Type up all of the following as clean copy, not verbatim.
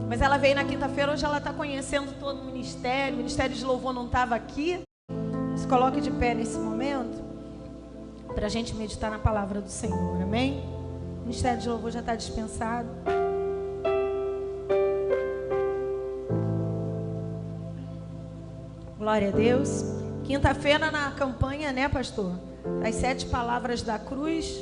Mas ela veio na quinta-feira, hoje ela está conhecendo todo o ministério. O Ministério de Louvor não estava aqui. Se coloque de pé nesse momento, para a gente meditar na palavra do Senhor, amém? O Ministério de Louvor já está dispensado. Glória a Deus. Quinta-feira na campanha, né, pastor? Das 7 palavras da cruz.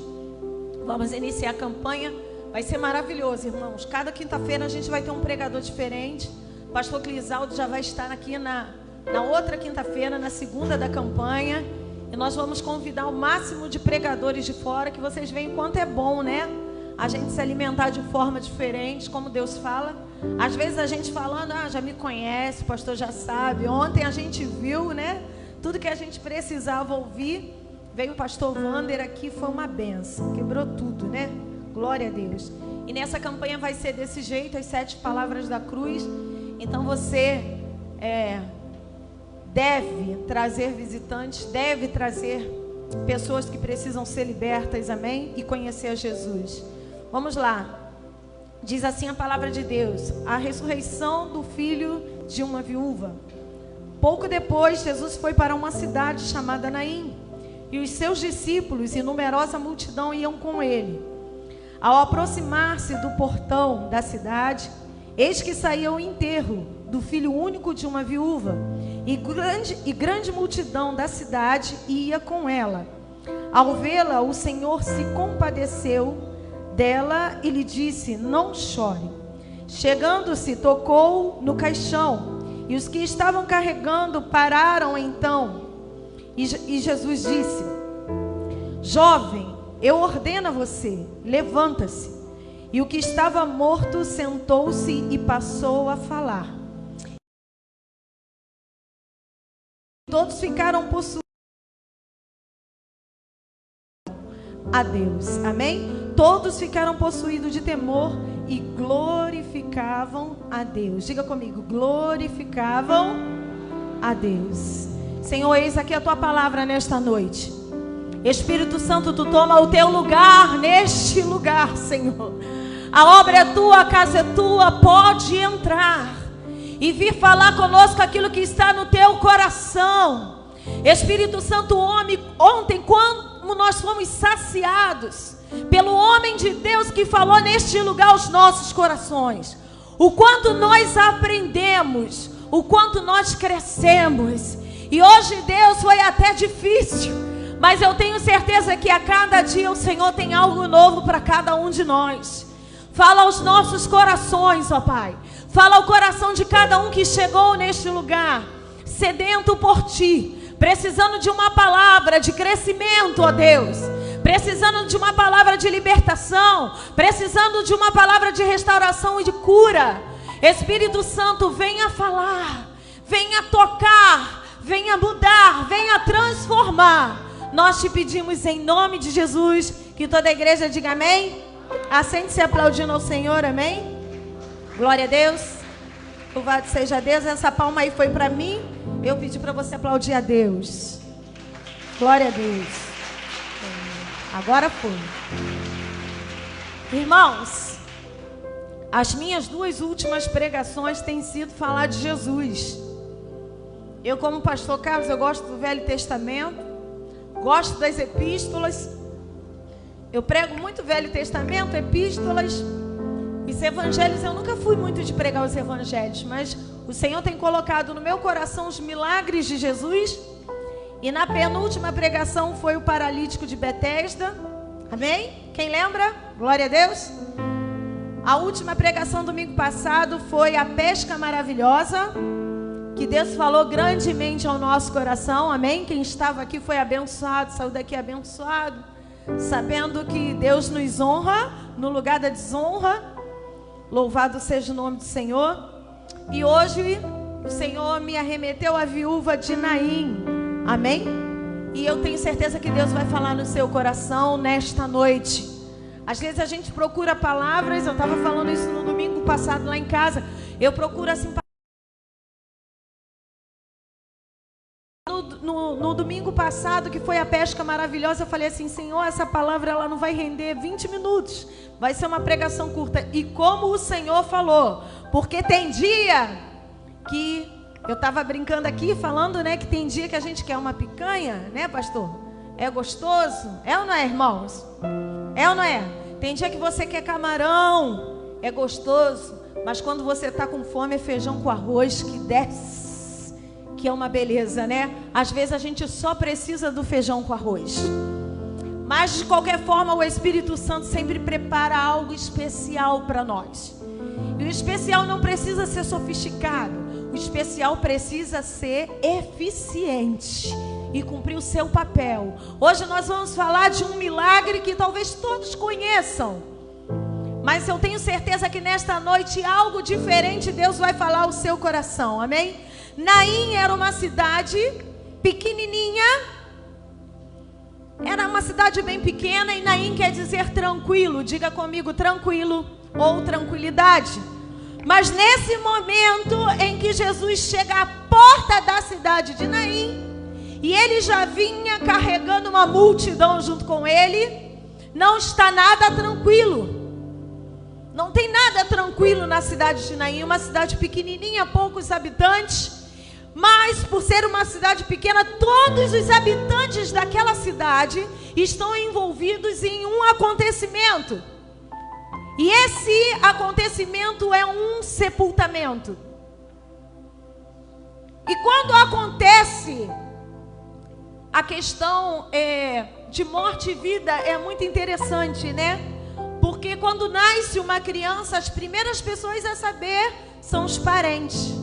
Vamos iniciar a campanha. Vai ser maravilhoso, irmãos. Cada quinta-feira a gente vai ter um pregador diferente. O pastor Clisaldo já vai estar aqui na outra quinta-feira, na segunda da campanha. E nós vamos convidar o máximo de pregadores de fora, que vocês veem quanto é bom, né? A gente se alimentar de forma diferente, como Deus fala. Às vezes a gente falando, já me conhece, o pastor já sabe. Ontem a gente viu, né? Tudo que a gente precisava ouvir. Veio o pastor Wander aqui, foi uma benção. Quebrou tudo, né? Glória a Deus. E nessa campanha vai ser desse jeito, as 7 palavras da cruz. Então você deve trazer visitantes, deve trazer pessoas que precisam ser libertas, amém? E conhecer a Jesus. Vamos lá. Diz assim a palavra de Deus: a ressurreição do filho de uma viúva. Pouco depois, Jesus foi para uma cidade chamada Naim, e os seus discípulos e numerosa multidão iam com ele. Ao aproximar-se do portão da cidade, eis que saía o enterro do filho único de uma viúva, e grande multidão da cidade ia com ela. Ao vê-la, o Senhor se compadeceu dela e lhe disse: não chore. Chegando-se, tocou no caixão, e os que estavam carregando pararam então. E Jesus disse: jovem, eu ordeno a você, levanta-se. E o que estava morto sentou-se e passou a falar. Todos ficaram possuídos a Deus, amém? Todos ficaram possuídos de temor e glorificavam a Deus. Diga comigo, glorificavam a Deus. Senhor, eis aqui a tua palavra nesta noite. Espírito Santo, tu toma o teu lugar neste lugar, Senhor. A obra é tua, a casa é tua, pode entrar e vir falar conosco aquilo que está no teu coração. Espírito Santo, ontem quando nós fomos saciados pelo homem de Deus que falou neste lugar aos nossos corações, o quanto nós aprendemos, o quanto nós crescemos. E hoje, Deus, foi até difícil, mas eu tenho certeza que a cada dia o Senhor tem algo novo para cada um de nós. Fala aos nossos corações, ó Pai. Fala ao coração de cada um que chegou neste lugar, sedento por Ti, precisando de uma palavra de crescimento, ó Deus. Precisando de uma palavra de libertação, precisando de uma palavra de restauração e de cura. Espírito Santo, venha falar, venha tocar, venha mudar, venha transformar. Nós te pedimos em nome de Jesus, que toda a igreja diga amém. Assente-se aplaudindo ao Senhor, amém. Glória a Deus. Louvado seja Deus. Essa palma aí foi para mim. Eu pedi para você aplaudir a Deus. Glória a Deus. Agora foi. Irmãos, as minhas 2 últimas pregações têm sido falar de Jesus. Eu, como pastor Carlos, eu gosto do Velho Testamento, gosto das epístolas. Eu prego muito Velho Testamento, epístolas. Os evangelhos, eu nunca fui muito de pregar os evangelhos, mas o Senhor tem colocado no meu coração os milagres de Jesus. E na penúltima pregação foi o paralítico de Betesda. Amém? Quem lembra? Glória a Deus. A última pregação domingo passado foi a pesca maravilhosa, que Deus falou grandemente ao nosso coração. Amém? Quem estava aqui foi abençoado, saiu daqui abençoado, sabendo que Deus nos honra no lugar da desonra. Louvado seja o nome do Senhor. E hoje o Senhor me arremeteu à viúva de Naim. Amém? E eu tenho certeza que Deus vai falar no seu coração nesta noite. Às vezes a gente procura palavras. Eu estava falando isso no domingo passado lá em casa. Eu procuro assim. No domingo passado, que foi a pesca maravilhosa, eu falei assim: Senhor, essa palavra ela não vai render 20 minutos. Vai ser uma pregação curta. E como o Senhor falou, Porque tem dia que eu estava brincando aqui, falando, né, que tem dia que a gente quer uma picanha, né, pastor? É gostoso? É ou não é, irmãos? É ou não é? Tem dia que você quer camarão, é gostoso, mas quando você está com fome é feijão com arroz que desce, que é uma beleza, né? Às vezes a gente só precisa do feijão com arroz. Mas de qualquer forma o Espírito Santo sempre prepara algo especial para nós. E o especial não precisa ser sofisticado. O especial precisa ser eficiente e cumprir o seu papel. Hoje nós vamos falar de um milagre que talvez todos conheçam. Mas eu tenho certeza que nesta noite algo diferente Deus vai falar ao seu coração. Amém? Naim era uma cidade pequenininha. Era uma cidade bem pequena e Naim quer dizer tranquilo. Diga comigo, tranquilo ou tranquilidade. Mas nesse momento em que Jesus chega à porta da cidade de Naim, e ele já vinha carregando uma multidão junto com ele, não está nada tranquilo. Não tem nada tranquilo na cidade de Naim, uma cidade pequenininha, poucos habitantes, mas por ser uma cidade pequena, todos os habitantes daquela cidade estão envolvidos em um acontecimento. E esse acontecimento é um sepultamento. E quando acontece a questão de morte e vida, é muito interessante, né? Porque quando nasce uma criança, as primeiras pessoas a saber são os parentes.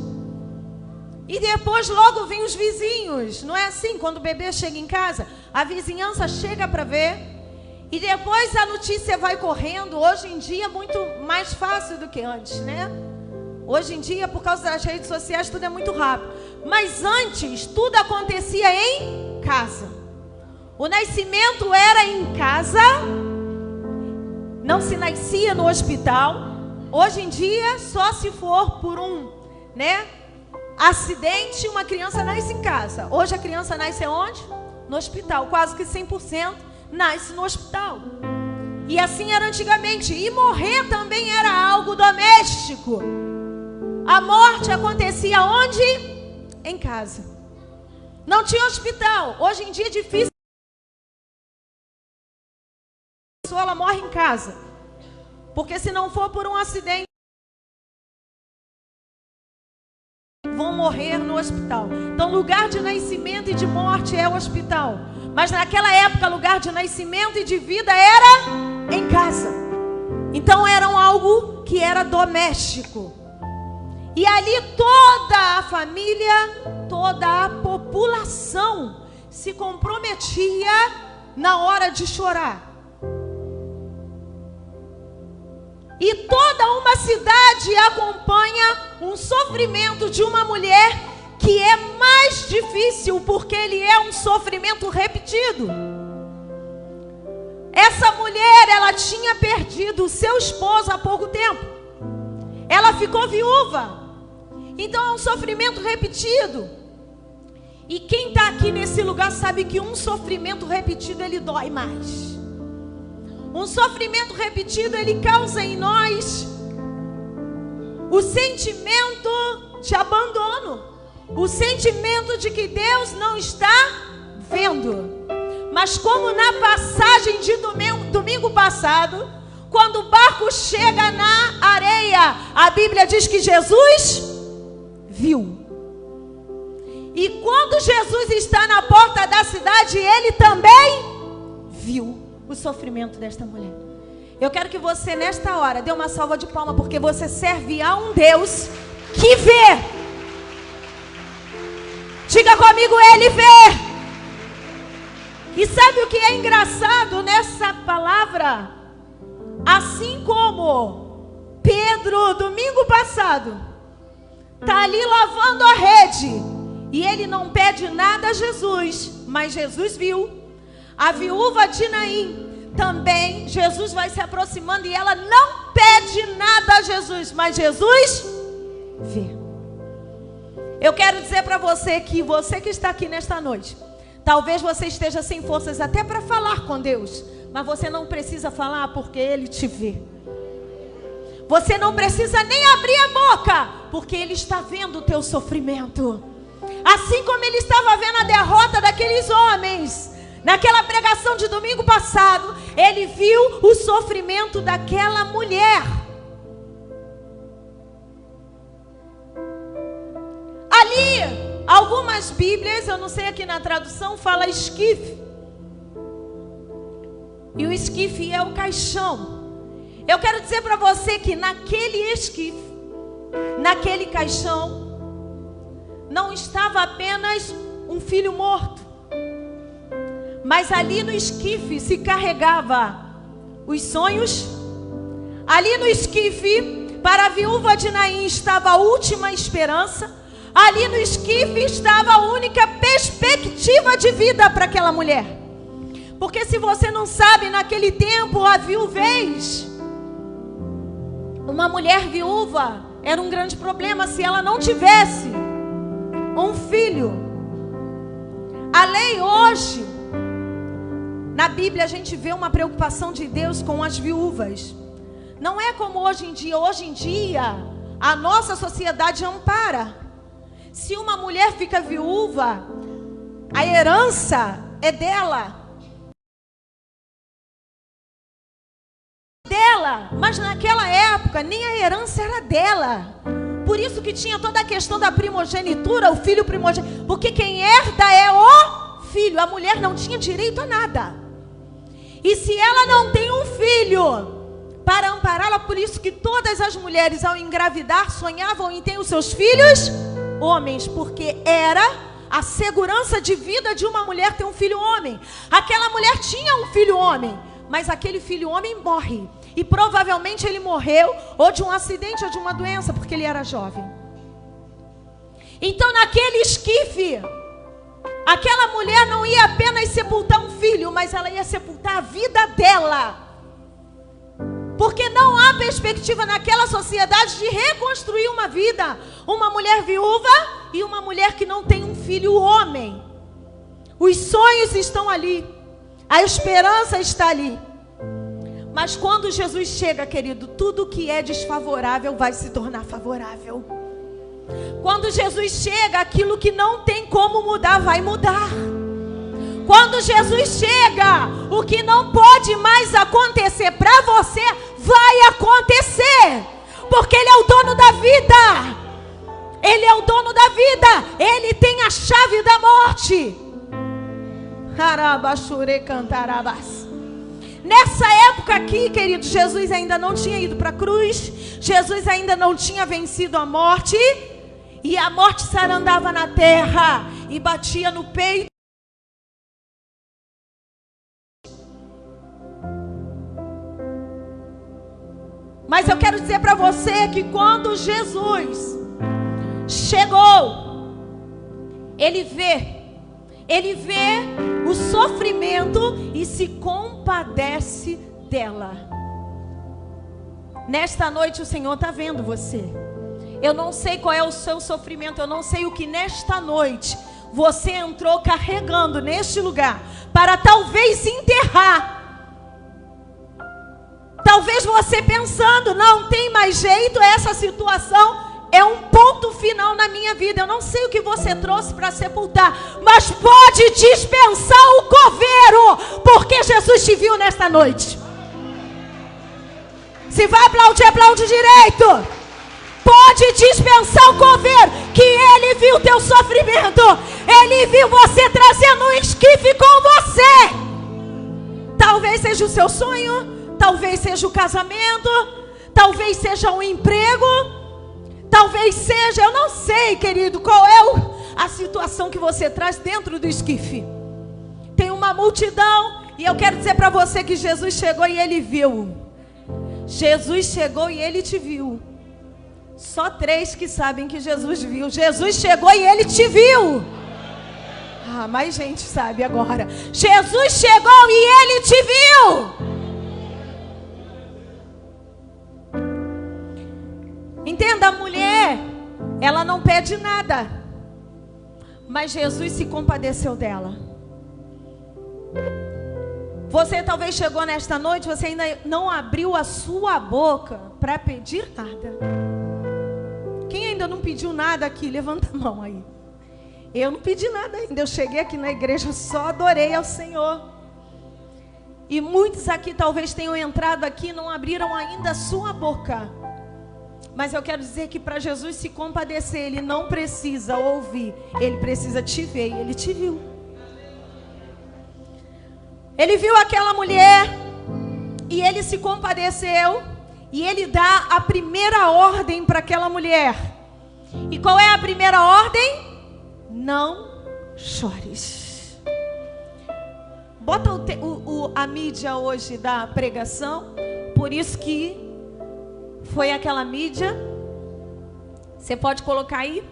E depois logo vêm os vizinhos. Não é assim? Quando o bebê chega em casa, a vizinhança chega para ver. E depois a notícia vai correndo. Hoje em dia é muito mais fácil do que antes, né? Hoje em dia, por causa das redes sociais, tudo é muito rápido. Mas antes, tudo acontecia em casa. O nascimento era em casa. Não se nascia no hospital. Hoje em dia, só se for por um, né, acidente, uma criança nasce em casa. Hoje a criança nasce onde? No hospital. Quase que 100% nasce no hospital. E assim era antigamente. E morrer também era algo doméstico. A morte acontecia onde? Em casa. Não tinha hospital. Hoje em dia é difícil. A pessoa ela morre em casa. Porque se não for por um acidente, vão morrer no hospital. Então lugar de nascimento e de morte é o hospital. Mas naquela época, lugar de nascimento e de vida era em casa. Então era algo que era doméstico. E ali toda a família, toda a população se comprometia na hora de chorar. E toda uma cidade acompanha um sofrimento de uma mulher que é mais difícil, porque ele é um sofrimento repetido. Essa mulher, ela tinha perdido o seu esposo há pouco tempo. Ela ficou viúva. Então é um sofrimento repetido. E quem está aqui nesse lugar sabe que um sofrimento repetido, ele dói mais. Um sofrimento repetido, ele causa em nós o sentimento de abandono. O sentimento de que Deus não está vendo. Mas como na passagem de domingo passado, quando o barco chega na areia, a Bíblia diz que Jesus viu. E quando Jesus está na porta da cidade, ele também viu o sofrimento desta mulher. Eu quero que você nesta hora dê uma salva de palmas, porque você serve a um Deus que vê. Diga comigo, ele vê. E sabe o que é engraçado nessa palavra? Assim como Pedro, domingo passado, está ali lavando a rede, e ele não pede nada a Jesus, mas Jesus viu. A viúva de Naim também, Jesus vai se aproximando e ela não pede nada a Jesus, mas Jesus vê. Eu quero dizer para você que está aqui nesta noite, talvez você esteja sem forças até para falar com Deus, mas você não precisa falar porque Ele te vê. Você não precisa nem abrir a boca, porque Ele está vendo o teu sofrimento. Assim como Ele estava vendo a derrota daqueles homens, naquela pregação de domingo passado, Ele viu o sofrimento daquela mulher. Ali, algumas Bíblias, eu não sei aqui na tradução, fala esquife. E o esquife é o caixão. Eu quero dizer para você que naquele esquife, naquele caixão, não estava apenas um filho morto, mas ali no esquife se carregava os sonhos. Ali no esquife, para a viúva de Naim, estava a última esperança. Ali no esquife estava a única perspectiva de vida para aquela mulher. Porque se você não sabe, naquele tempo a viuvez, uma mulher viúva, era um grande problema se ela não tivesse um filho. A lei hoje, na Bíblia a gente vê uma preocupação de Deus com as viúvas. Não é como hoje em dia. Hoje em dia, a nossa sociedade ampara. Se uma mulher fica viúva, a herança é dela. Mas naquela época nem a herança era dela. Por isso que tinha toda a questão da primogenitura, o filho primogênito, porque quem herda é o filho. A mulher não tinha direito a nada. E se ela não tem um filho para ampará-la, por isso que todas as mulheres ao engravidar sonhavam em ter os seus filhos homens, porque era a segurança de vida de uma mulher ter um filho homem. Aquela mulher tinha um filho homem, mas aquele filho homem morre. E provavelmente ele morreu ou de um acidente ou de uma doença, porque ele era jovem. Então naquele esquife, aquela mulher não ia apenas sepultar um filho, mas ela ia sepultar a vida dela. Porque não há perspectiva naquela sociedade de reconstruir uma vida. Uma mulher viúva e uma mulher que não tem um filho homem. Os sonhos estão ali, a esperança está ali. Mas quando Jesus chega, querido, tudo que é desfavorável vai se tornar favorável. Quando Jesus chega, aquilo que não tem como mudar, vai mudar. Quando Jesus chega, o que não pode mais acontecer para você, vai acontecer. Porque Ele é o dono da vida. Ele é o dono da vida. Ele tem a chave da morte. Harabashure cantarabas. Nessa época aqui, querido, Jesus ainda não tinha ido para a cruz. Jesus ainda não tinha vencido a morte. E a morte sarandava na terra e batia no peito. Mas eu quero dizer para você que quando Jesus chegou, Ele vê o sofrimento e se compadece dela. Nesta noite o Senhor está vendo você. Eu não sei qual é o seu sofrimento, eu não sei o que nesta noite você entrou carregando neste lugar para talvez enterrar. Talvez você pensando, não tem mais jeito, essa situação é um ponto final na minha vida. Eu não sei o que você trouxe para sepultar, mas pode dispensar o coveiro, porque Jesus te viu nesta noite. Se vai aplaudir, aplaude direito. Pode dispensar o coveiro, que Ele viu o teu sofrimento. Ele viu você trazendo um esquife com você. Talvez seja o seu sonho, talvez seja o casamento, talvez seja um emprego, talvez seja, eu não sei, querido, qual é a situação que você traz dentro do esquife. Tem uma multidão, e eu quero dizer para você que Jesus chegou e Ele viu. Jesus chegou e Ele te viu. Só 3 que sabem que Jesus viu. Jesus chegou e Ele te viu. Ah, mais gente sabe agora. Jesus chegou e Ele te viu. Entenda, a mulher, ela não pede nada, mas Jesus se compadeceu dela. Você talvez chegou nesta noite, você ainda não abriu a sua boca para pedir nada. Quem ainda ainda não pediu nada aqui? Levanta a mão aí. Eu não pedi nada ainda. Eu cheguei aqui na igreja, só adorei ao Senhor. E muitos aqui talvez tenham entrado aqui e não abriram ainda a sua boca. Mas eu quero dizer que para Jesus se compadecer, Ele não precisa ouvir. Ele precisa te ver e Ele te viu. Ele viu aquela mulher e Ele se compadeceu. E Ele dá a primeira ordem para aquela mulher. E qual é a primeira ordem? Não chores. Bota a mídia hoje da pregação. Por isso que foi aquela mídia. Você pode colocar aí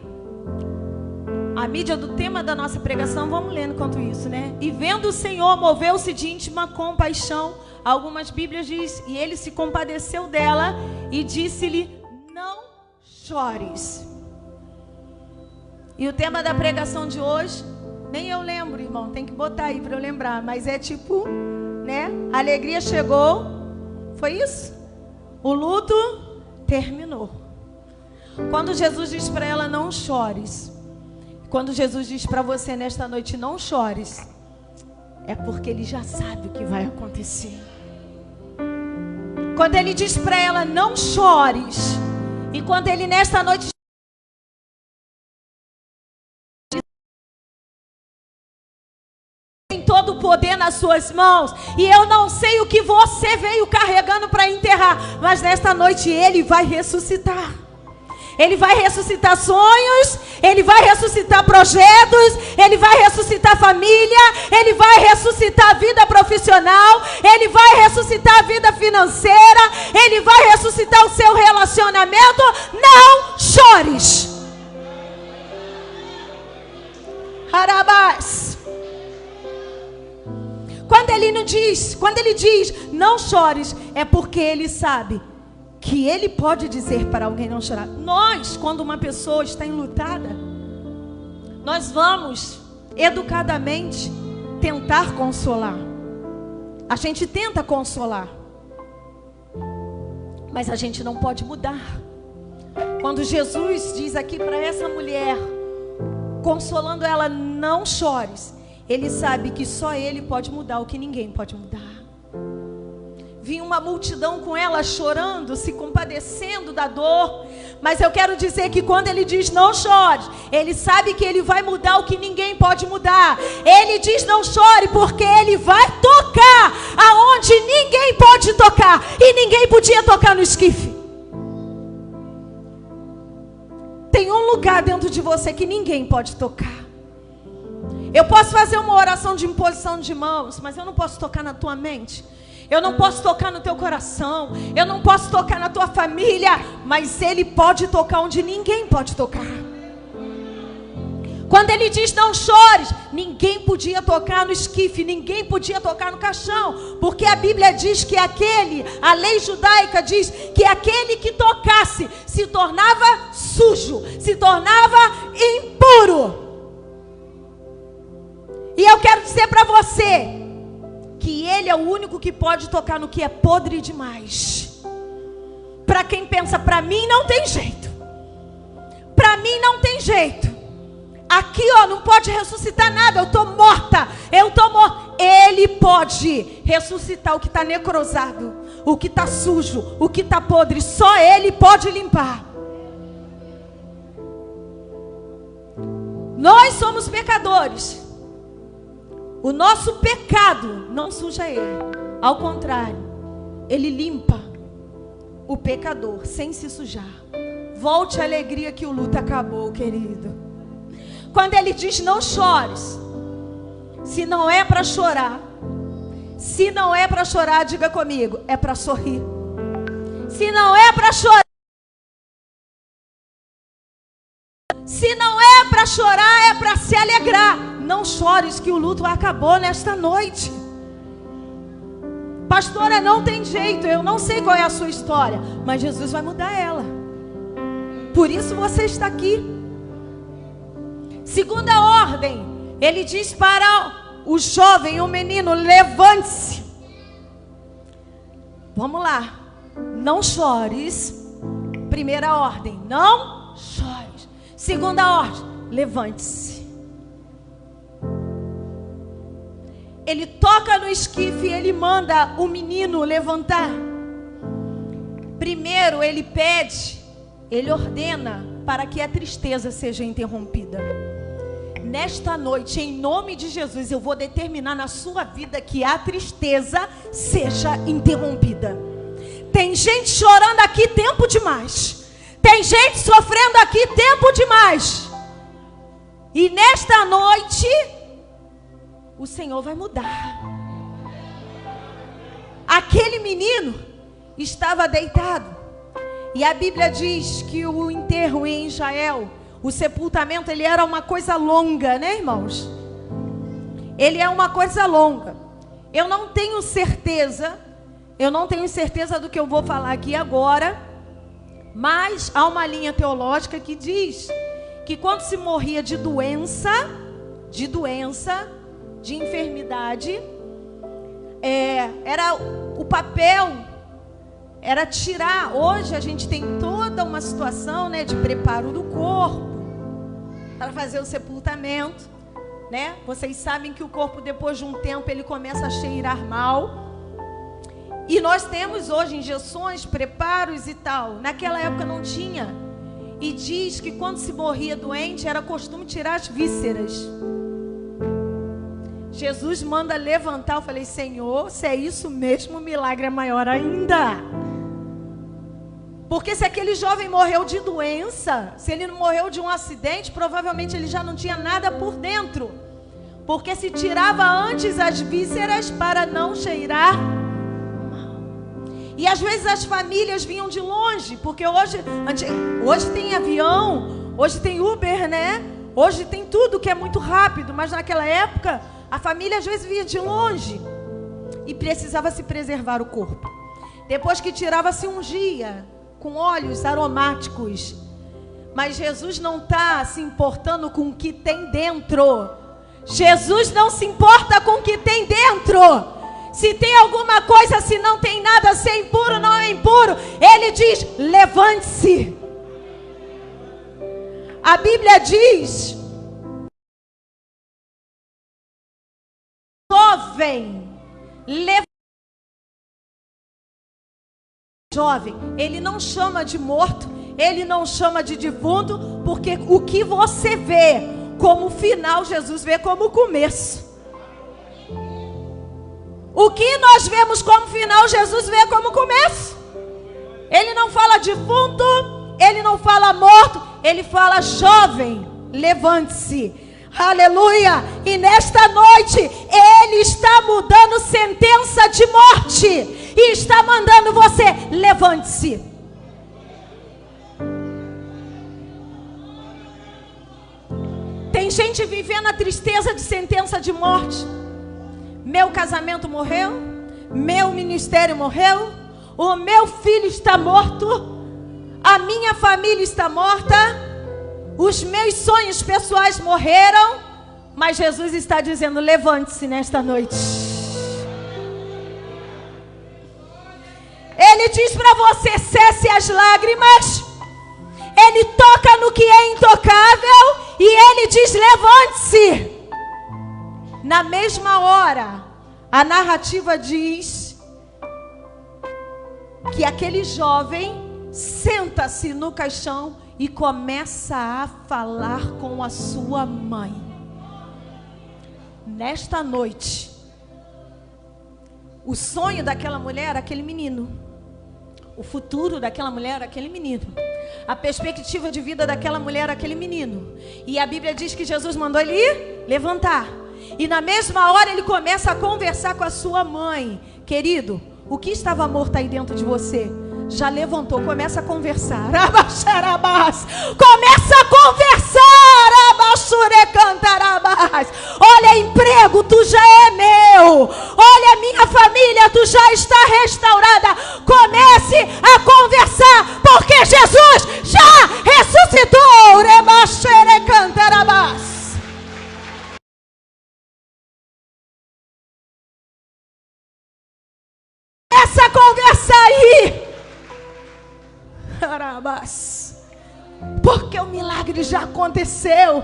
a mídia do tema da nossa pregação. Vamos lendo enquanto isso, né? E vendo o Senhor, moveu-se de íntima compaixão. Algumas Bíblias diz, e Ele se compadeceu dela e disse-lhe: não chores. E o tema da pregação de hoje, nem eu lembro, irmão, tem que botar aí para eu lembrar, mas é tipo, né? A alegria chegou, foi isso? O luto terminou. Quando Jesus diz para ela: não chores. Quando Jesus diz para você nesta noite: não chores, é porque Ele já sabe o que vai acontecer. Quando Ele diz para ela: não chores, e quando Ele nesta noite tem todo o poder nas suas mãos, e eu não sei o que você veio carregando para enterrar, mas nesta noite Ele vai ressuscitar. Ele vai ressuscitar sonhos, Ele vai ressuscitar projetos, Ele vai ressuscitar família, Ele vai ressuscitar a vida profissional, Ele vai ressuscitar a vida financeira, Ele vai ressuscitar o seu relacionamento. Não chores. Harabás. Quando Ele diz não chores, é porque Ele sabe que Ele pode dizer para alguém não chorar. Nós, quando uma pessoa está enlutada, nós vamos educadamente tentar consolar. A gente tenta consolar, mas a gente não pode mudar. Quando Jesus diz aqui para essa mulher, consolando ela: não chores, Ele sabe que só Ele pode mudar o que ninguém pode mudar. Vinha uma multidão com ela chorando, se compadecendo da dor. Mas eu quero dizer que quando Ele diz não chore, Ele sabe que Ele vai mudar o que ninguém pode mudar. Ele diz não chore porque Ele vai tocar aonde ninguém pode tocar. E ninguém podia tocar no esquife. Tem um lugar dentro de você que ninguém pode tocar. Eu posso fazer uma oração de imposição de mãos, mas eu não posso tocar na tua mente. Eu não posso tocar no teu coração. Eu não posso tocar na tua família. Mas Ele pode tocar onde ninguém pode tocar. Quando Ele diz não chores, ninguém podia tocar no esquife, ninguém podia tocar no caixão. Porque a Bíblia diz que a lei judaica diz que aquele que tocasse se tornava sujo, se tornava impuro. E eu quero dizer para você que Ele é o único que pode tocar no que é podre demais. Para quem pensa: para mim não tem jeito, para mim não tem jeito, aqui não pode ressuscitar nada, eu estou morta, Ele pode ressuscitar o que está necrosado, o que está sujo, o que está podre. Só Ele pode limpar. Nós somos pecadores. O nosso pecado não suja Ele. Ao contrário, Ele limpa o pecador sem se sujar. Volte a alegria que o luto acabou, querido. Quando Ele diz não chores, se não é para chorar, diga comigo, é para sorrir. Se não é para chorar, é para se alegrar. Não chores que o luto acabou nesta noite. Pastora, não tem jeito. Eu não sei qual é a sua história, mas Jesus vai mudar ela. Por isso você está aqui. Segunda ordem, Ele diz para o jovem, o menino: levante-se. Vamos lá. Não chores. Primeira ordem, não chores. Segunda ordem: levante-se. Ele toca no esquife e ele manda o menino levantar. Primeiro ele pede, ele ordena para que a tristeza seja interrompida. Nesta noite, em nome de Jesus, eu vou determinar na sua vida que a tristeza seja interrompida. Tem gente chorando aqui tempo demais. Tem gente sofrendo aqui tempo demais. E nesta noite, o Senhor vai mudar. Aquele menino estava deitado. E a Bíblia diz que o enterro em Israel, o sepultamento, ele era uma coisa longa, né, irmãos? Ele é uma coisa longa. Eu não tenho certeza do que eu vou falar aqui agora, mas há uma linha teológica que diz que quando se morria de doença, de enfermidade, era o papel, era tirar. Hoje a gente tem toda uma situação, né, de preparo do corpo para fazer o sepultamento, né? Vocês sabem que o corpo, depois de um tempo, ele começa a cheirar mal. E nós temos hoje injeções, preparos e tal. Naquela época não tinha. E diz que quando se morria doente, era costume tirar as vísceras. Jesus manda levantar. Eu falei: Senhor, se é isso mesmo, o milagre é maior ainda. Porque se aquele jovem morreu de doença, se ele não morreu de um acidente, provavelmente ele já não tinha nada por dentro. Porque se tirava antes as vísceras para não cheirar mal. E às vezes as famílias vinham de longe, porque hoje tem avião, hoje tem Uber, né? Hoje tem tudo que é muito rápido, mas naquela época a família às vezes vinha de longe e precisava se preservar o corpo. Depois que tirava-se ungia com óleos aromáticos. Mas Jesus não está se importando com o que tem dentro. Jesus não se importa com o que tem dentro. Se tem alguma coisa, se não tem nada, se é impuro, não é impuro, Ele diz: levante-se. A Bíblia diz: jovem, jovem. Ele não chama de morto, ele não chama de defunto, porque o que você vê como final, Jesus vê como começo. O que nós vemos como final, Jesus vê como começo. Ele não fala defunto, ele não fala morto, ele fala: jovem, levante-se. Aleluia! E nesta noite Ele está mudando sentença de morte e está mandando você: levante-se. Tem gente vivendo a tristeza de sentença de morte. Meu casamento morreu, meu ministério morreu, o meu filho está morto, a minha família está morta, os meus sonhos pessoais morreram. Mas Jesus está dizendo: levante-se nesta noite. Ele diz para você: cesse as lágrimas. Ele toca no que é intocável e Ele diz: levante-se. Na mesma hora, a narrativa diz que aquele jovem senta-se no caixão e começa a falar com a sua mãe. Nesta noite, o sonho daquela mulher era aquele menino. O futuro daquela mulher era aquele menino. A perspectiva de vida daquela mulher era aquele menino. E a Bíblia diz que Jesus mandou ele ir levantar. E na mesma hora ele começa a conversar com a sua mãe. Querido, o que estava morto aí dentro de você já levantou, começa a conversar. Começa a conversar. Olha, emprego, tu já é meu. Olha, minha família, tu já está restaurada. Comece a conversar, porque Jesus já ressuscitou. Essa conversa aí, porque teu milagre já aconteceu.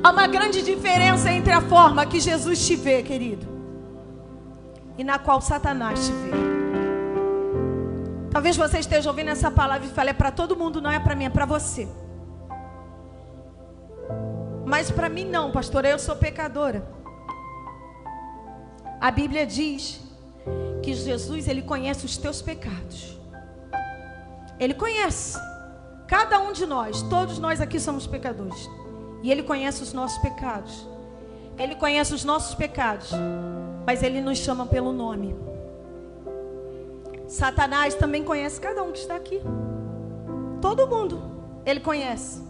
Há uma grande diferença entre a forma que Jesus te vê, querido, e na qual Satanás te vê. Talvez você esteja ouvindo essa palavra e fale: é para todo mundo, não é para mim, é para você. Mas para mim não, pastora, eu sou pecadora. A Bíblia diz que Jesus, Ele conhece os teus pecados. Ele conhece cada um de nós. Todos nós aqui somos pecadores. E Ele conhece os nossos pecados. Ele conhece os nossos pecados, mas Ele nos chama pelo nome. Satanás também conhece cada um que está aqui. Todo mundo Ele conhece.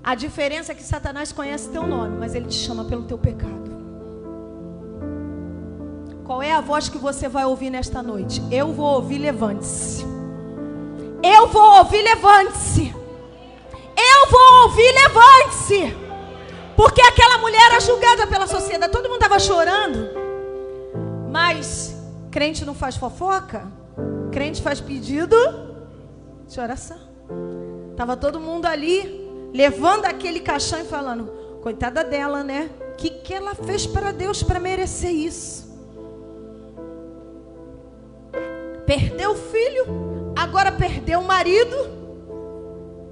A diferença é que Satanás conhece teu nome, mas ele te chama pelo teu pecado. Qual é a voz que você vai ouvir nesta noite? Eu vou ouvir: levante-se. Eu vou ouvir: levante-se. Eu vou ouvir: levante-se. Porque aquela mulher era julgada pela sociedade. Todo mundo estava chorando. Mas crente não faz fofoca. Crente faz pedido de oração. Estava todo mundo ali, levando aquele caixão e falando: coitada dela, né? O que ela fez para Deus para merecer isso? Perdeu o filho, agora perdeu o marido.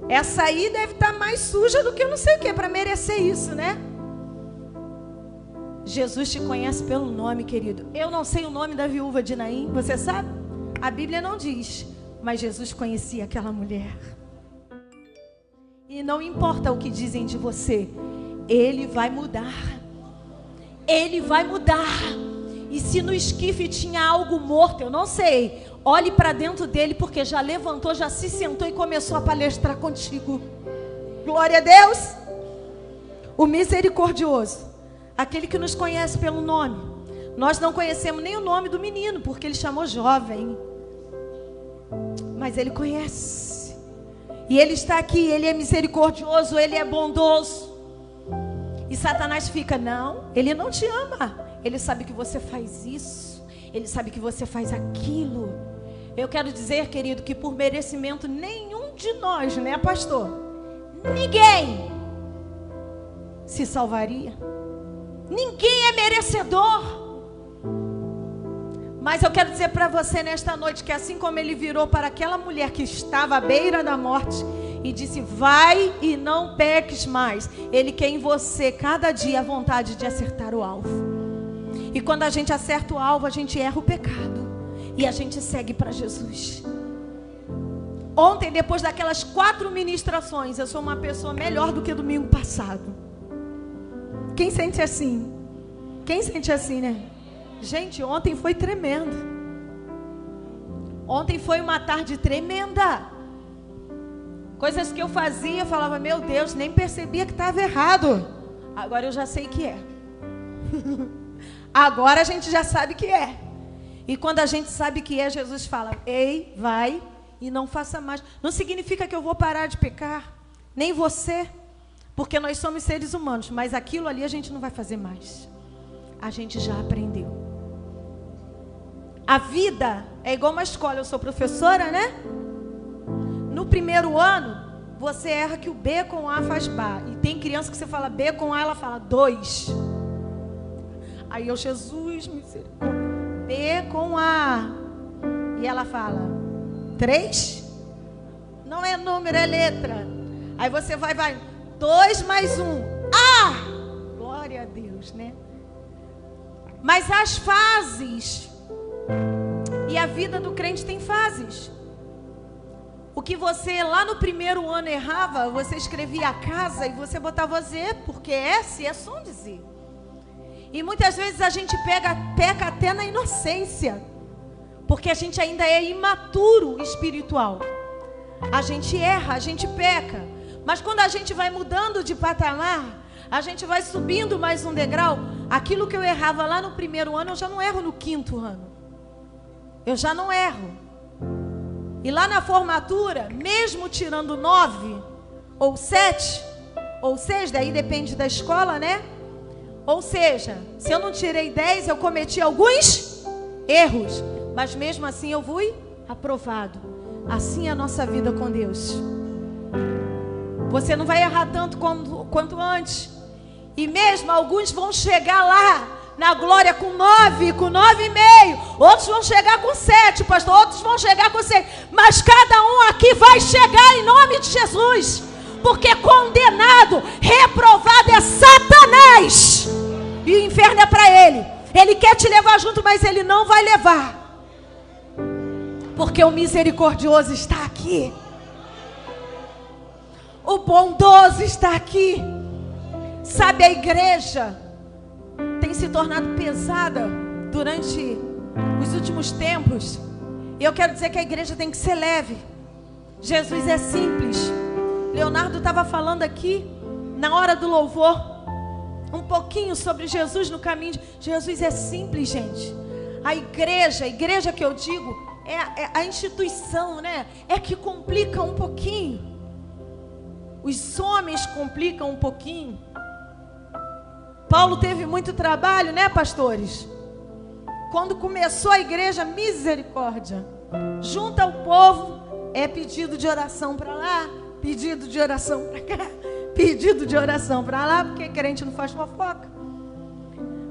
Essa aí deve estar mais suja do que eu não sei o que para merecer isso, né? Jesus te conhece pelo nome, querido. Eu não sei o nome da viúva de Naim, você sabe? A Bíblia não diz, mas Jesus conhecia aquela mulher. E não importa o que dizem de você, Ele vai mudar. Ele vai mudar. E se no esquife tinha algo morto, eu não sei, olhe para dentro dele, porque já levantou, já se sentou e começou a palestrar contigo. Glória a Deus. O misericordioso, aquele que nos conhece pelo nome. Nós não conhecemos nem o nome do menino, porque ele chamou jovem, mas ele conhece. E ele está aqui, ele é misericordioso, ele é bondoso. E Satanás fica: não, ele não te ama. Ele sabe que você faz isso. Ele sabe que você faz aquilo. Eu quero dizer, querido, que por merecimento nenhum de nós, né, pastor? Ninguém se salvaria. Ninguém é merecedor. Mas eu quero dizer para você nesta noite que assim como ele virou para aquela mulher que estava à beira da morte e disse: vai e não peques mais, Ele quer em você cada dia a vontade de acertar o alvo. E quando a gente acerta o alvo, a gente erra o pecado e a gente segue para Jesus. Ontem, depois daquelas 4 ministrações, eu sou uma pessoa melhor do que domingo passado. Quem sente assim? Quem sente assim, né? Gente, ontem foi tremendo. Ontem foi uma tarde tremenda. Coisas que eu fazia, eu falava: meu Deus, nem percebia que estava errado. Agora eu já sei que é. Agora a gente já sabe que é. E quando a gente sabe que é, Jesus fala: ei, vai e não faça mais. Não significa que eu vou parar de pecar, nem você, porque nós somos seres humanos, mas aquilo ali a gente não vai fazer mais. A gente já aprendeu. A vida é igual uma escola. Eu sou professora, né? No primeiro ano, você erra que o B com A faz Bá. E tem criança que você fala B com A, ela fala 2. Aí eu: Jesus, misericórdia. B com A. E ela fala 3. Não é número, é letra. Aí você vai 2 mais 1. A! Glória a Deus, né? Mas as fases. E a vida do crente tem fases. O que você lá no primeiro ano errava, você escrevia a casa e você botava Z, porque S é som de Z. E muitas vezes a gente peca até na inocência, porque a gente ainda é imaturo espiritual. A gente erra, a gente peca. Mas quando a gente vai mudando de patamar, a gente vai subindo mais um degrau. Aquilo que eu errava lá no primeiro ano, eu já não erro no 5º ano. Eu já não erro. E lá na formatura, mesmo tirando 9, ou 7, ou 6, daí depende da escola, né? Ou seja, se eu não tirei 10, eu cometi alguns erros. Mas mesmo assim eu fui aprovado. Assim é a nossa vida com Deus. Você não vai errar tanto quanto antes. E mesmo alguns vão chegar lá na glória com 9, com 9,5. Outros vão chegar com 7, pastor. Outros vão chegar com 6. Mas cada um aqui vai chegar em nome de Jesus. Porque condenado, reprovado é Satanás. E o inferno é para ele. Ele quer te levar junto, mas ele não vai levar. Porque o misericordioso está aqui. O bondoso está aqui. Sabe, a igreja tem se tornado pesada durante os últimos tempos. E eu quero dizer que a igreja tem que ser leve. Jesus é simples. Leonardo estava falando aqui, na hora do louvor, um pouquinho sobre Jesus no caminho. Jesus é simples, gente. A igreja que eu digo, é a instituição, né? É que complica um pouquinho. Os homens complicam um pouquinho. Paulo teve muito trabalho, né, pastores? Quando começou a igreja, misericórdia. Junta o povo, é pedido de oração para lá, pedido de oração para cá, pedido de oração para lá, porque crente não faz fofoca.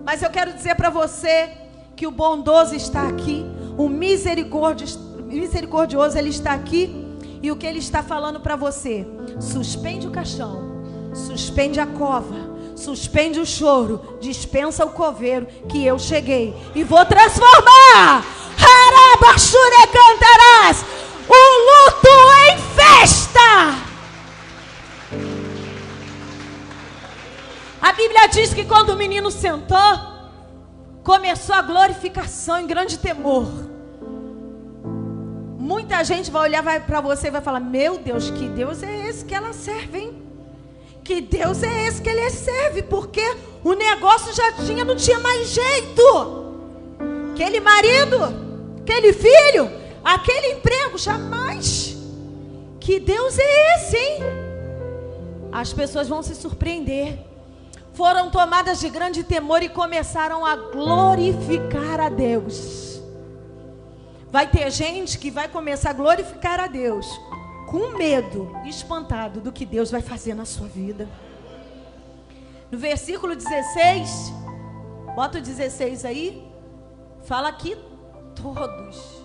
Mas eu quero dizer para você que o bondoso está aqui, o misericordioso, ele está aqui. E o que ele está falando para você? Suspende o caixão, suspende a cova, suspende o choro, dispensa o coveiro, que eu cheguei e vou transformar Harabashure cantarás o luto em festa. A Bíblia diz que quando o menino sentou, começou a glorificação em grande temor. Muita gente vai olhar para você e vai falar: meu Deus, que Deus é esse que ela serve, hein? Que Deus é esse que ele serve? Porque o negócio já não tinha mais jeito. Aquele marido, aquele filho, aquele emprego, jamais. Que Deus é esse, hein? As pessoas vão se surpreender. Foram tomadas de grande temor e começaram a glorificar a Deus. Vai ter gente que vai começar a glorificar a Deus com medo, espantado do que Deus vai fazer na sua vida. No versículo 16, bota o 16 aí, fala que todos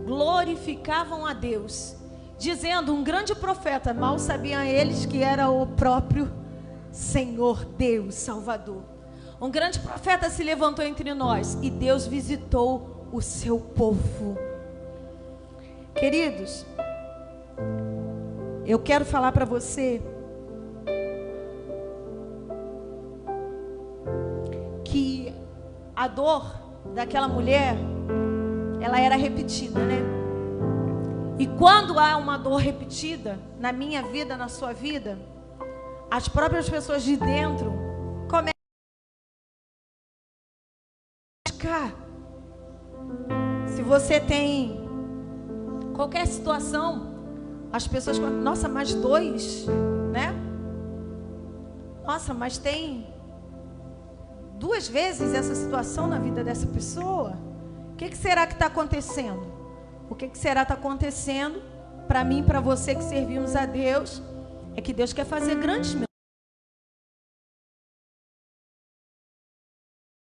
glorificavam a Deus, dizendo: um grande profeta, mal sabiam eles que era o próprio Senhor Deus Salvador. Um grande profeta se levantou entre nós e Deus visitou o seu povo. Queridos, eu quero falar para você que a dor daquela mulher, ela era repetida, né? E quando há uma dor repetida na minha vida, na sua vida, as próprias pessoas de dentro começam a buscar. Se você tem qualquer situação, as pessoas falam: nossa, mais 2, né? Nossa, mas tem 2 vezes essa situação na vida dessa pessoa. O que será que está acontecendo? O que será que está acontecendo? Para mim, para você que servimos a Deus, é que Deus quer fazer grandes milagres.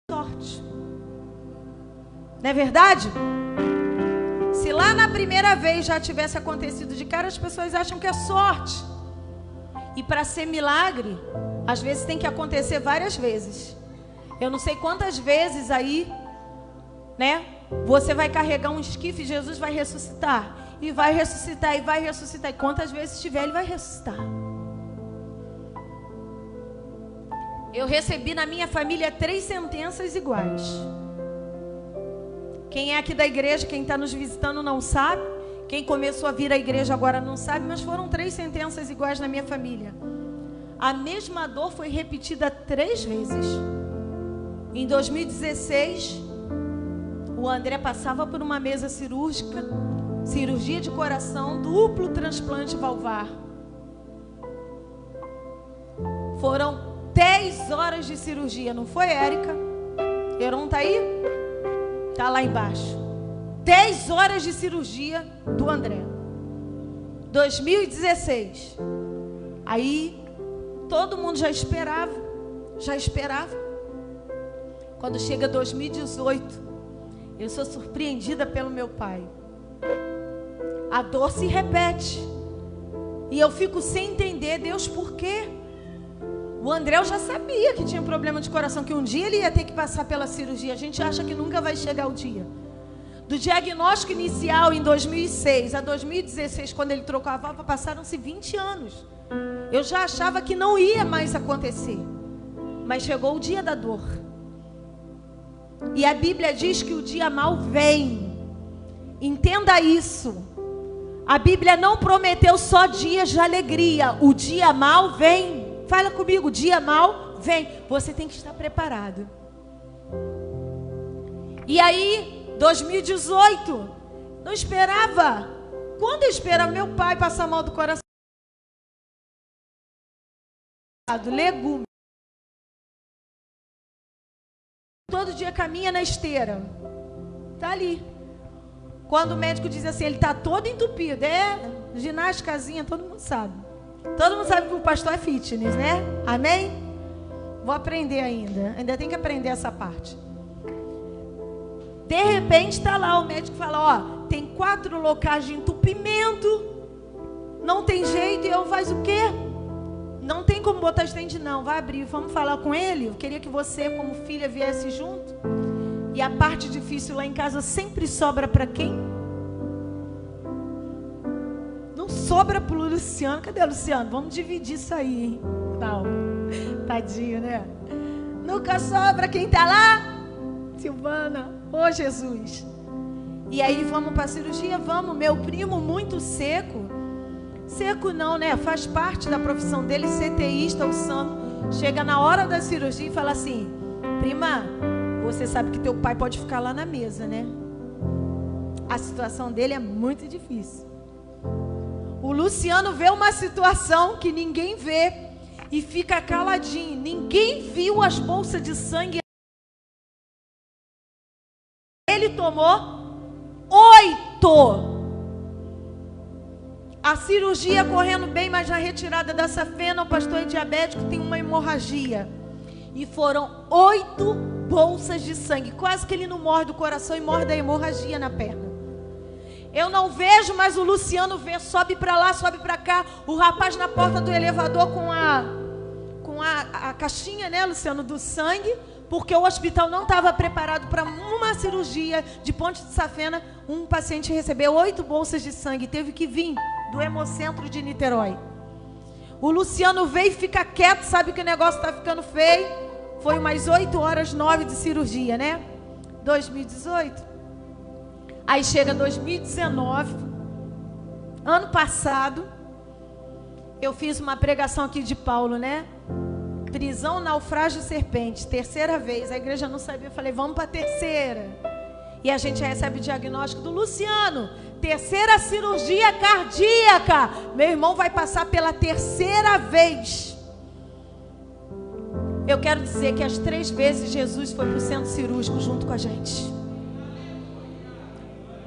Sorte. Não é verdade? Se lá na primeira vez já tivesse acontecido de cara, as pessoas acham que é sorte. E para ser milagre, às vezes tem que acontecer várias vezes. Eu não sei quantas vezes aí, né? Você vai carregar um esquife e Jesus vai ressuscitar. E vai ressuscitar, e vai ressuscitar. E quantas vezes tiver, Ele vai ressuscitar. Eu recebi na minha família 3 sentenças iguais. Quem é aqui da igreja, quem está nos visitando não sabe. Quem começou a vir à igreja agora não sabe. Mas foram 3 sentenças iguais na minha família. A mesma dor foi repetida 3 vezes. Em 2016, o André passava por uma mesa cirúrgica, cirurgia de coração, duplo transplante valvar. Foram 10 horas de cirurgia, não foi, Érica? Heron tá aí? Tá lá embaixo. 10 horas de cirurgia do André. 2016. Aí, todo mundo já esperava. Quando chega 2018, eu sou surpreendida pelo meu pai. A dor se repete. E eu fico sem entender, Deus, por quê? O André eu já sabia que tinha problema de coração, que um dia ele ia ter que passar pela cirurgia. A gente acha que nunca vai chegar o dia. Do diagnóstico inicial em 2006 a 2016, quando ele trocou a válvula, passaram-se 20 anos. Eu já achava que não ia mais acontecer. Mas chegou o dia da dor. E a Bíblia diz que o dia mau vem. Entenda isso. A Bíblia não prometeu só dias de alegria. O dia mau vem. Fala comigo, o dia mau vem. Você tem que estar preparado. E aí, 2018, não esperava. Quando eu esperava meu pai passar mal do coração? Legume. Todo dia caminha na esteira. Tá ali. Quando o médico diz assim, ele tá todo entupido. Ginásticazinha, todo mundo sabe. Todo mundo sabe que o pastor é fitness, né? Amém? Vou aprender ainda. Ainda tem que aprender essa parte. De repente tá lá, o médico fala, ó, tem 4 locais de entupimento. Não tem jeito. E eu faço o quê? Não tem como botar estende não, vai abrir, vamos falar com ele. Eu queria que você, como filha, viesse junto. E a parte difícil lá em casa sempre sobra para quem? Não sobra pro Luciano. Cadê o Luciano? Vamos dividir isso aí, hein? Não, tadinho, né? Nunca sobra quem tá lá? Silvana, ô Jesus. E aí vamos para a cirurgia, vamos. Meu primo muito seco. Seco não, né? Faz parte da profissão dele, CTista, o Sam. Chega na hora da cirurgia e fala assim, prima, você sabe que teu pai pode ficar lá na mesa, né? A situação dele é muito difícil. O Luciano vê uma situação que ninguém vê e fica caladinho. Ninguém viu as bolsas de sangue. Ele tomou 8. A cirurgia correndo bem, mas na retirada da safena, o pastor é diabético, tem uma hemorragia. E foram 8 bolsas de sangue. Quase que ele não morre do coração e morre da hemorragia na perna. Eu não vejo, mas o Luciano vê. Sobe para lá, sobe para cá. O rapaz na porta do elevador com a caixinha, né, Luciano, do sangue. Porque o hospital não estava preparado para uma cirurgia de Ponte de Safena. Um paciente recebeu 8 bolsas de sangue. Teve que vir do Hemocentro de Niterói. O Luciano veio e fica quieto. Sabe que o negócio está ficando feio. Foi umas 8 horas, 9 de cirurgia, né? 2018. Aí chega 2019. Ano passado, eu fiz uma pregação aqui de Paulo, né? Prisão, naufrágio e serpente. 3ª vez. A igreja não sabia. Eu falei, vamos para a 3ª. E a gente recebe o diagnóstico do Luciano. 3ª cirurgia cardíaca. Meu irmão vai passar pela 3ª vez. Eu quero dizer que as 3 vezes Jesus foi para o centro cirúrgico junto com a gente.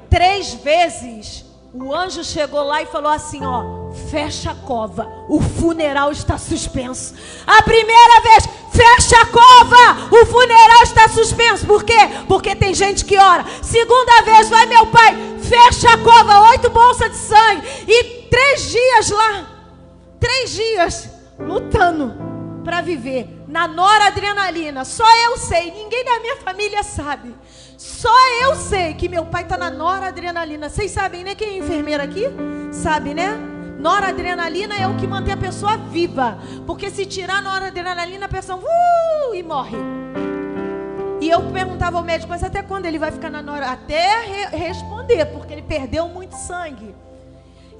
3 vezes o anjo chegou lá e falou assim, ó, fecha a cova, o funeral está suspenso. A primeira vez, fecha a cova, o funeral está suspenso. Por quê? Porque tem gente que ora. 2ª vez, vai meu pai, fecha a cova, 8 bolsas de sangue. E 3 dias lá, 3 dias lutando para viver na noradrenalina. Só eu sei, ninguém da minha família sabe. Só eu sei que meu pai está na noradrenalina. Vocês sabem, né? Quem é enfermeira aqui? Sabe, né? Noradrenalina é o que mantém a pessoa viva. Porque se tirar a noradrenalina, a pessoa e morre. E eu perguntava ao médico, mas até quando ele vai ficar na nora? Até responder, porque ele perdeu muito sangue.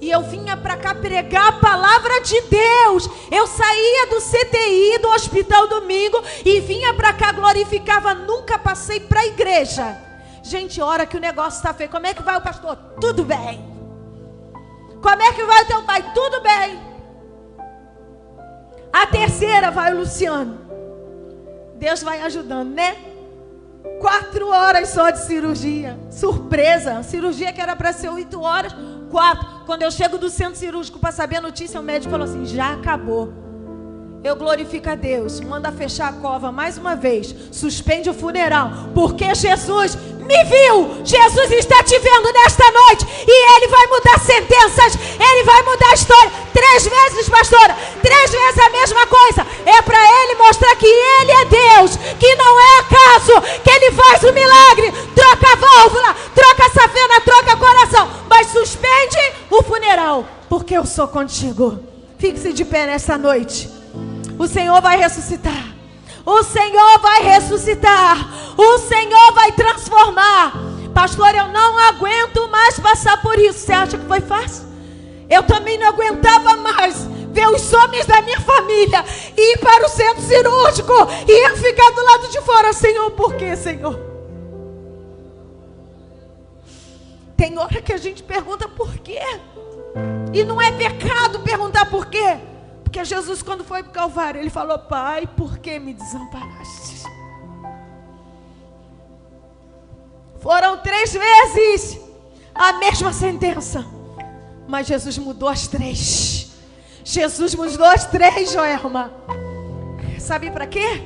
E eu vinha para cá pregar a palavra de Deus. Eu saía do CTI, do hospital domingo, e vinha para cá, glorificava. Nunca passei para a igreja. Gente, hora que o negócio está feio. Como é que vai o pastor? Tudo bem. Como é que vai o teu pai? Tudo bem. A 3ª vai o Luciano. Deus vai ajudando, né? 4 horas só de cirurgia. Surpresa. Cirurgia que era para ser 8 horas, 4. Quando eu chego do centro cirúrgico para saber a notícia, o médico falou assim: já acabou. Eu glorifico a Deus. Manda fechar a cova mais uma vez. Suspende o funeral. Porque Jesus me viu. Jesus está te vendo nesta noite. E Ele vai mudar sentenças. Ele vai mudar a história. 3 vezes, pastora. 3 vezes a mesma coisa. É para Ele mostrar que Ele é Deus. Que não é acaso. Que Ele faz o milagre. Troca a válvula. Troca a safena. Troca o coração. Mas suspende o funeral. Porque eu sou contigo. Fique-se de pé nessa noite. O Senhor vai ressuscitar. O Senhor vai ressuscitar. O Senhor vai transformar. Pastor, eu não aguento mais passar por isso. Você acha que foi fácil? Eu também não aguentava mais ver os homens da minha família ir para o centro cirúrgico e eu ficar do lado de fora. Senhor, por quê, Senhor? Tem hora que a gente pergunta por quê. E não é pecado perguntar por quê. Porque Jesus, quando foi para o Calvário, Ele falou: Pai, por que me desamparaste? Foram 3 vezes a mesma sentença. Mas Jesus mudou as 3. Jesus mudou as 3, Joelma. Sabe para quê?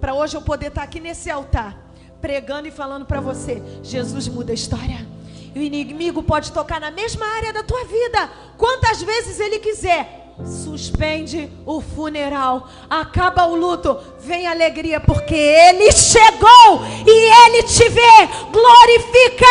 Para hoje eu poder estar aqui nesse altar, pregando e falando para você: Jesus muda a história. E o inimigo pode tocar na mesma área da tua vida quantas vezes ele quiser. Suspende o funeral, acaba o luto, vem a alegria, porque Ele chegou e Ele te vê. Glorifica